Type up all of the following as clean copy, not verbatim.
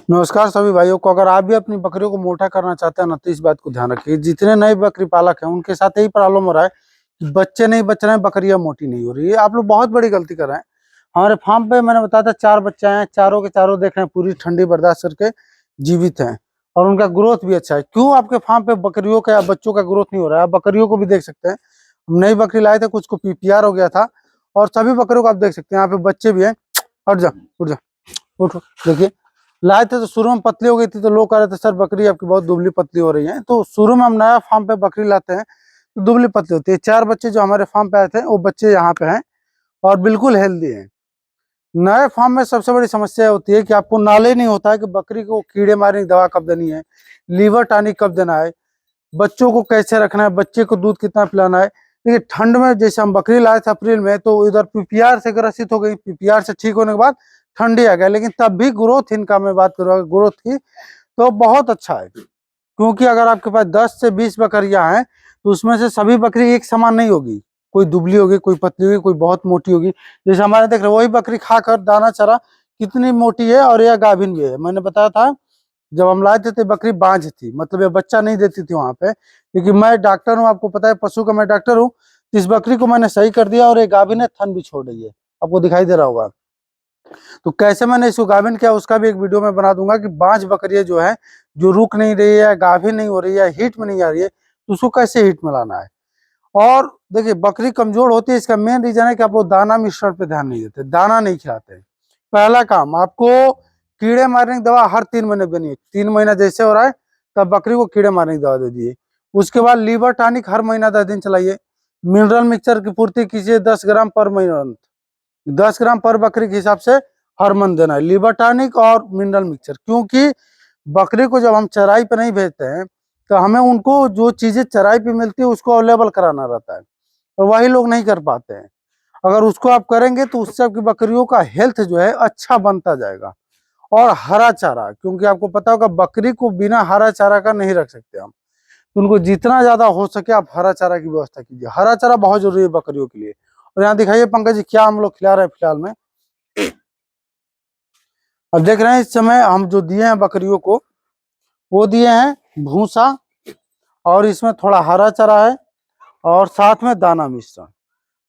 नमस्कार सभी भाइयों को। अगर आप भी अपनी बकरियों को मोटा करना चाहते हैं ना, तो इस बात को ध्यान रखिए। जितने नए बकरी पालक हैं उनके साथ यही प्रॉब्लम हो रहा है कि बच्चे नहीं बच रहे हैं, बकरियां मोटी नहीं हो रही है। आप लोग बहुत बड़ी गलती कर रहे हैं। हमारे फार्म पे मैंने बताया था 4 बच्चे हैं, चारों के चारों देख रहे हैं पूरी ठंडी बर्दाश्त करके जीवित हैं और उनका ग्रोथ भी अच्छा है। क्यों आपके फार्म पे बकरियों का या बच्चों का ग्रोथ नहीं हो रहा है? आप बकरियों को भी देख सकते हैं। हम नई बकरी लाए थे, कुछ को पीपीआर हो गया था और सभी बकरियों को आप देख सकते हैं। यहाँ पे बच्चे भी हैं। हट जा, उठ जा, उठो। देखिए, लाए थे तो शुरू में पतली हो गई थी, तो लोग कह रहे थे सर बकरी आपकी बहुत दुबली पतली हो रही है। तो शुरू में हम नया फार्म पे बकरी लाते हैं तो दुबली पतली होती है। 4 बच्चे जो हमारे फार्म पे आए थे वो बच्चे यहाँ पे हैं और बिल्कुल हेल्दी हैं। नए फार्म में सबसे बड़ी समस्या होती है कि आपको नॉलेज नहीं होता है कि बकरी को कीड़े मारने की दवा कब देनी है, लीवर टॉनिक कब देना है, बच्चों को कैसे रखना है, बच्चे को दूध कितना पिलाना है। देखिए, ठंड में जैसे हम बकरी लाए थे अप्रैल में, तो इधर पीपीआर से ग्रसित हो गई। पीपीआर से ठीक होने के बाद ठंडी आ गया, लेकिन तब भी ग्रोथ, इनका मैं बात करूँगा ग्रोथ की, तो बहुत अच्छा है। क्योंकि अगर आपके पास 10 से 20 बकरियां हैं तो उसमें से सभी बकरी एक समान नहीं होगी। कोई दुबली होगी, कोई पतली होगी, कोई बहुत मोटी होगी। जैसे हमारे देख रहे हो, वही बकरी खाकर दाना चरा कितनी मोटी है और यह गाभिन भी है। मैंने बताया था जब हम लाए थे तो बकरी बांझ थी, मतलब ये बच्चा नहीं देती थी वहां पे। क्योंकि मैं डॉक्टर हूँ, आपको पता है पशु का मैं डॉक्टर हूँ। तो इस बकरी को मैंने सही कर दिया और ये गाभिन है, थन भी छोड़ रही है, आपको दिखाई दे रहा होगा। तो कैसे मैंने इसको गाभिन किया उसका भी एक वीडियो में बना दूंगा कि बांझ बकरियां जो है, जो रुक नहीं रही है, गाभिन नहीं हो रही है, हीट में नहीं आ रही है, तो उसको कैसे हीट में लाना है। और देखिए, बकरी कमजोर होती है, इसका मेन रीजन है कि आप लोग दाना मिश्रण पे ध्यान नहीं देते, दाना नहीं खिलाते। पहला काम, आपको कीड़े मारने की दवा हर 3 महीने देनी है। 3 महीना जैसे हो रहा है तब बकरी को कीड़े मारने की दवा दे दिए। उसके बाद लीवर टॉनिक हर महीना 10 दिन चलाइए। मिनरल मिक्सचर की पूर्ति कीजिए 10 ग्राम पर महीना, 10 ग्राम पर बकरी के हिसाब से हर मंथ देना है लीवर टॉनिक और मिनरल मिक्सचर। क्योंकि बकरी को जब हम चराई पे नहीं भेजते हैं तो हमें उनको जो चीजें चराई पे मिलती है उसको अवेलेबल कराना रहता है, और वही लोग नहीं कर पाते हैं। अगर उसको आप करेंगे तो उससे आपकी बकरियों का हेल्थ जो है अच्छा बनता जाएगा। और हरा चारा, क्योंकि आपको पता होगा बकरी को बिना हरा चारा का नहीं रख सकते हम। तो उनको जितना ज्यादा हो सके आप हरा चारा की व्यवस्था कीजिए। हरा चारा बहुत जरूरी है बकरियों के लिए। और यहाँ दिखाइए पंकज जी, क्या हम लोग खिला रहे हैं फिलहाल में। अब देख रहे हैं इस समय हम जो दिए हैं बकरियों को, वो दिए हैं भूसा, और इसमें थोड़ा हरा चारा है और साथ में दाना मिश्रण।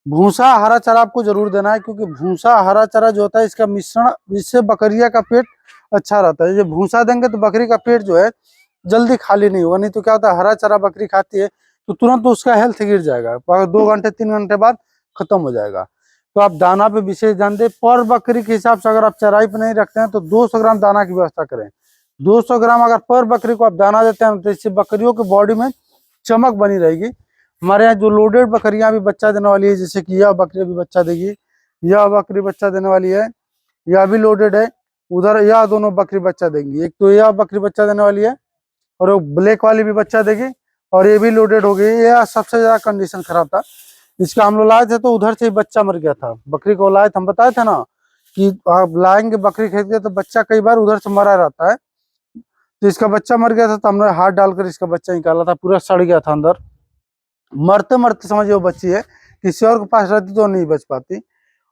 भूसा हरा चारा आपको जरूर देना है, क्योंकि भूसा हरा चारा जो होता है इसका मिश्रण, इससे बकरिया का पेट अच्छा रहता है। जब भूसा देंगे तो बकरी का पेट जो है जल्दी खाली नहीं होगा। नहीं तो क्या होता है, हरा चारा बकरी खाती है तो तुरंत तो उसका हेल्थ गिर जाएगा, 2 घंटे 3 घंटे बाद खत्म हो जाएगा। तो आप दाना पे विशेष ध्यान दें। पर बकरी के हिसाब से अगर आप चराई पे नहीं रखते हैं तो 200 ग्राम दाना की व्यवस्था करें। 200 ग्राम अगर पर बकरी को आप दाना देते हैं तो इससे बकरियों की बॉडी में चमक बनी रहेगी। हमारे यहाँ जो लोडेड बकरियां भी बच्चा देने वाली है, जैसे कि यह बकरी भी बच्चा देगी, यह बकरी बच्चा देने वाली है, यह भी लोडेड है। उधर यह दोनों बकरी बच्चा देंगी। एक तो यह बकरी बच्चा देने वाली है और वो ब्लैक वाली भी बच्चा देगी, और ये भी लोडेड हो गई। यह सबसे ज्यादा कंडीशन खराब था इसका। हम लोग लाए थे तो उधर से ही बच्चा मर गया था। बकरी को लाए थे, हम बताए थे ना कि आप लाएंगे बकरी खरीद के तो बच्चा कई बार उधर से मरा रहता है। तो इसका बच्चा मर गया था, तो हमने हाथ डालकर इसका बच्चा निकाला था, पूरा सड़ गया था अंदर। मरते मरते समझिए वो बच्ची है, किसी और के पास रहती तो नहीं बच पाती।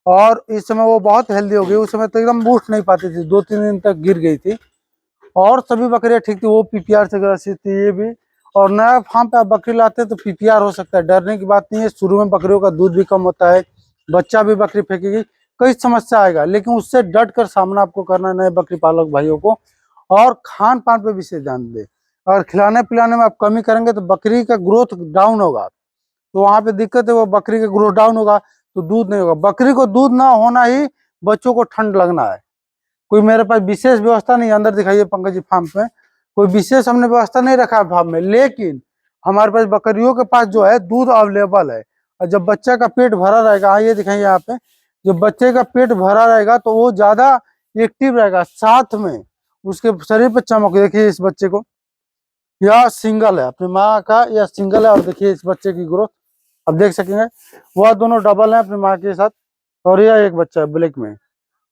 और इस समय वो बहुत हेल्दी हो गई। उस समय तो एकदम उठ नहीं पाती थी, 2-3 दिन तक गिर गई थी। और सभी बकरियां ठीक थी, वो पीपीआर से ग्रसित थी, ये भी। और नया फार्म पे आप बकरी लाते हैं तो पीपीआर हो सकता है, डरने की बात नहीं है। शुरू में बकरियों का दूध भी कम होता है, बच्चा भी बकरी फेंकेगी, कई समस्या आएगा, लेकिन उससे डट कर सामना आपको करना है नए बकरी पालक भाइयों को। और खान पान पे विशेष ध्यान दें। अगर खिलाने पिलाने में आप कमी करेंगे तो बकरी का ग्रोथ डाउन होगा, तो वहां पे दिक्कत है, वो बकरी का ग्रोथ डाउन होगा तो दूध नहीं होगा। बकरी को दूध ना होना ही बच्चों को ठंड लगना है। कोई मेरे पास विशेष व्यवस्था नहीं है, अंदर दिखाइए पंकज जी फार्म में कोई विशेष हमने व्यवस्था नहीं रखा है फार्म में, लेकिन हमारे पास बकरियों के पास जो है दूध अवेलेबल है। और जब बच्चा का पेट भरा रहेगा, हाँ ये दिखाइए यहाँ पे, जब बच्चे का पेट भरा रहेगा तो वो ज्यादा एक्टिव रहेगा, साथ में उसके शरीर पर चमक। देखिए इस बच्चे को, यह सिंगल है अपनी माँ का, यह सिंगल है, और देखिए इस बच्चे की ग्रोथ अब देख सकेंगे। वह दोनों डबल है अपनी माँ के साथ, और यह एक बच्चा है ब्लैक में।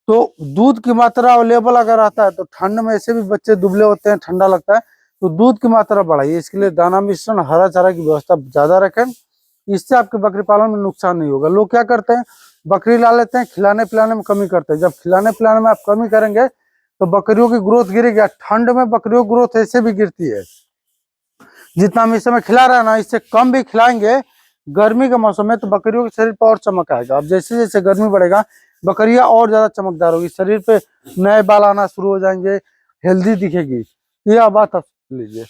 तो दूध की मात्रा अवेलेबल अगर आता है तो ठंड में ऐसे भी बच्चे दुबले होते हैं, ठंडा लगता है, तो दूध की मात्रा बढ़ाइए। इसके लिए दाना मिश्रण, हरा चारा की व्यवस्था ज्यादा रखें। इससे आपके बकरी पालन में नुकसान नहीं होगा। लोग क्या करते हैं, बकरी ला लेते हैं, खिलाने पिलाने में कमी करते हैं। जब खिलाने पिलाने में आप कमी करेंगे तो बकरियों की ग्रोथ गिरेगी। ठंड में बकरियों की ग्रोथ ऐसे भी गिरती है। जितना हम इस समय खिला रहे हैं ना, इससे कम भी खिलाएंगे गर्मी के मौसम में तो बकरियों के शरीर पर और चमक आएगा। अब जैसे जैसे गर्मी बढ़ेगा बकरियां और ज्यादा चमकदार होगी, शरीर पे नए बाल आना शुरू हो जाएंगे, हेल्दी दिखेगी। यह बात आप लीजिए।